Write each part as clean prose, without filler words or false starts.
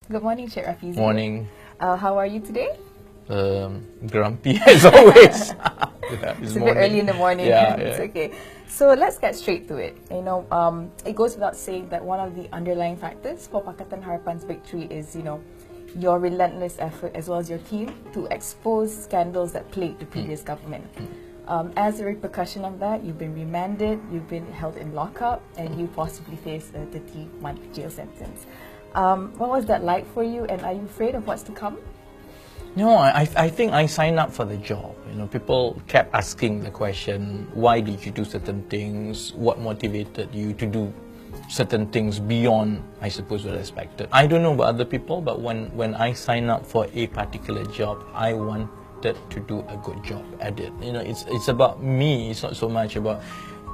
Good morning, Cik Rafizi. Morning. How are you today? Grumpy as always. It's a bit early in the morning. Yeah, It's yeah. okay. So let's get straight to it. It goes without saying that one of the underlying factors for Pakatan Harapan's victory is, your relentless effort as well as your team to expose scandals that plagued the previous government. As a repercussion of that, you've been remanded, you've been held in lockup, and you possibly face a 30-month jail sentence. What was that like for you, and are you afraid of what's to come? No, I think I signed up for the job. People kept asking the question, why did you do certain things? What motivated you to do certain things beyond, I suppose, what I expected? I don't know about other people, but when I signed up for a particular job, I wanted to do a good job at it. It's about me. It's not so much about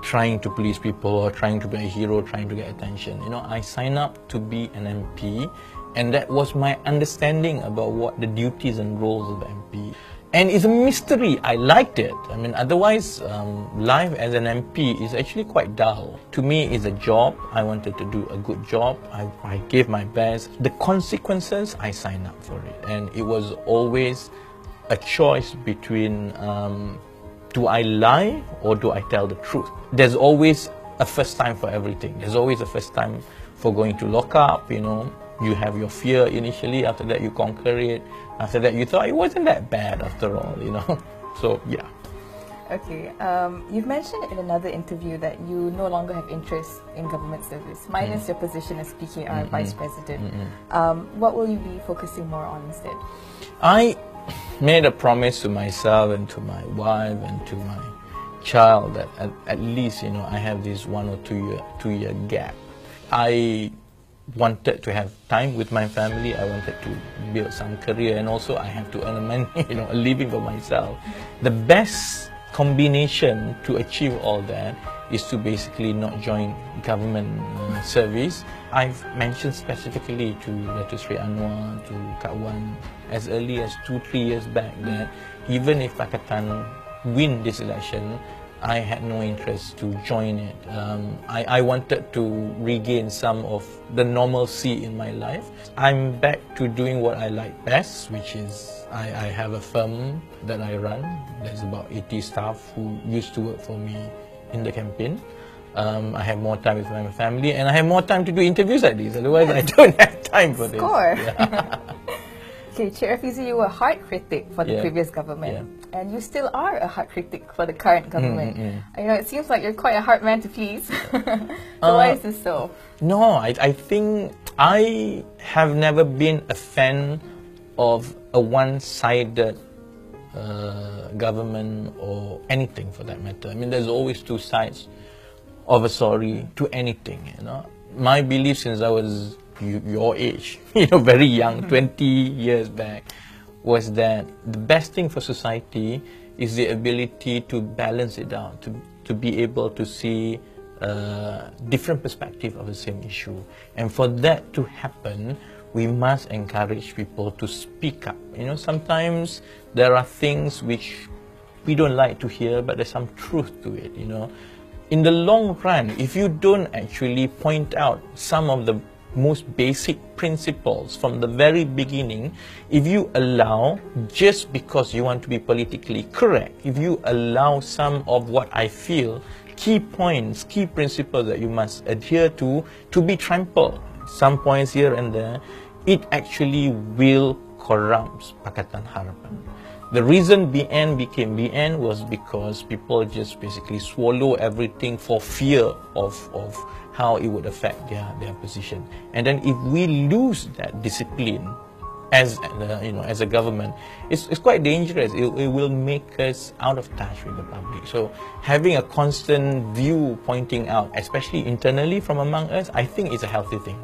trying to please people or trying to be a hero, trying to get attention. I signed up to be an MP, and that was my understanding about what the duties and roles of the MP. And it's a mystery. I liked it. Otherwise, life as an MP is actually quite dull. To me, it's a job. I wanted to do a good job. I gave my best. The consequences, I signed up for it. And it was always a choice between do I lie or do I tell the truth? There's always a first time for everything. There's always a first time for going to lock up, You have your fear initially, after that you conquer it. After that you thought it wasn't that bad after all, So, yeah. Okay, you've mentioned in another interview that you no longer have interest in government service, minus your position as PKR Vice President. What will you be focusing more on instead? I made a promise to myself and to my wife and to my child that at least, I have this 1 or 2 year gap. I wanted to have time with my family. I wanted to build some career, and also I have to earn money, a living for myself. The best combination to achieve all that is to basically not join government service. I've mentioned specifically to Dato' Sri Anwar, to Kak Wan, as early as 2-3 years back, that even if Pakatan win this election, I had no interest to join it. I wanted to regain some of the normalcy in my life. I'm back to doing what I like best, which is I have a firm that I run. There's about 80 staff who used to work for me in the campaign. I have more time with my family, and I have more time to do interviews like these. Otherwise, I don't have time for this. Score! Yeah. Okay, Cik Rafizi, you were a hard critic for the previous government, and you still are a hard critic for the current government. It seems like you're quite a hard man to please. So why is this so? No, I think I have never been a fan of a one-sided government or anything for that matter. There's always two sides of a story to anything. My belief since I was your age, very young, 20 years back, was that the best thing for society is the ability to balance it out, to be able to see different perspective of the same issue. And for that to happen, we must encourage people to speak up. Sometimes there are things which we don't like to hear, but there's some truth to it. In the long run, if you don't actually point out some of the most basic principles from the very beginning, if you allow, just because you want to be politically correct, if you allow some of what I feel, key points, key principles that you must adhere to be trampled, some points here and there, it actually will corrupt Pakatan Harapan. The reason BN became BN was because people just basically swallow everything for fear of how it would affect their position. And then if we lose that discipline as a government, it's quite dangerous. It will make us out of touch with the public. So having a constant view pointing out, especially internally from among us, I think is a healthy thing.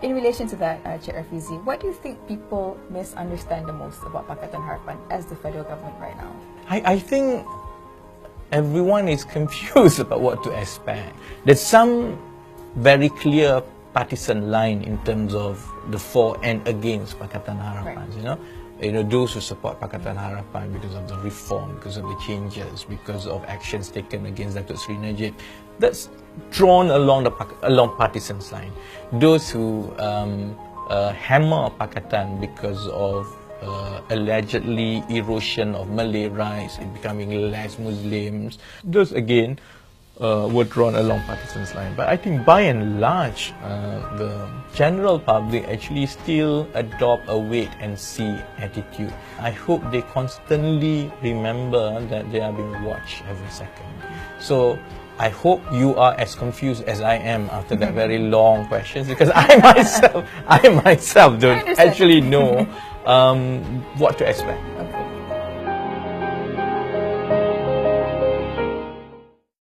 In relation to that, Cik Rafizi, what do you think people misunderstand the most about Pakatan Harapan as the federal government right now? I think everyone is confused about what to expect. There's some very clear partisan line in terms of the for and against Pakatan Harapan, those who support Pakatan Harapan because of the reform, because of the changes, because of actions taken against Dato' Sri Najib. That's drawn along partisan line. Those who hammer Pakatan because of allegedly erosion of Malay rights and becoming less Muslims. Those again were drawn along Pakistan's line. But I think by and large, the general public actually still adopt a wait and see attitude. I hope they constantly remember that they are being watched every second. So I hope you are as confused as I am after that very long question, because I myself don't actually know what to expect.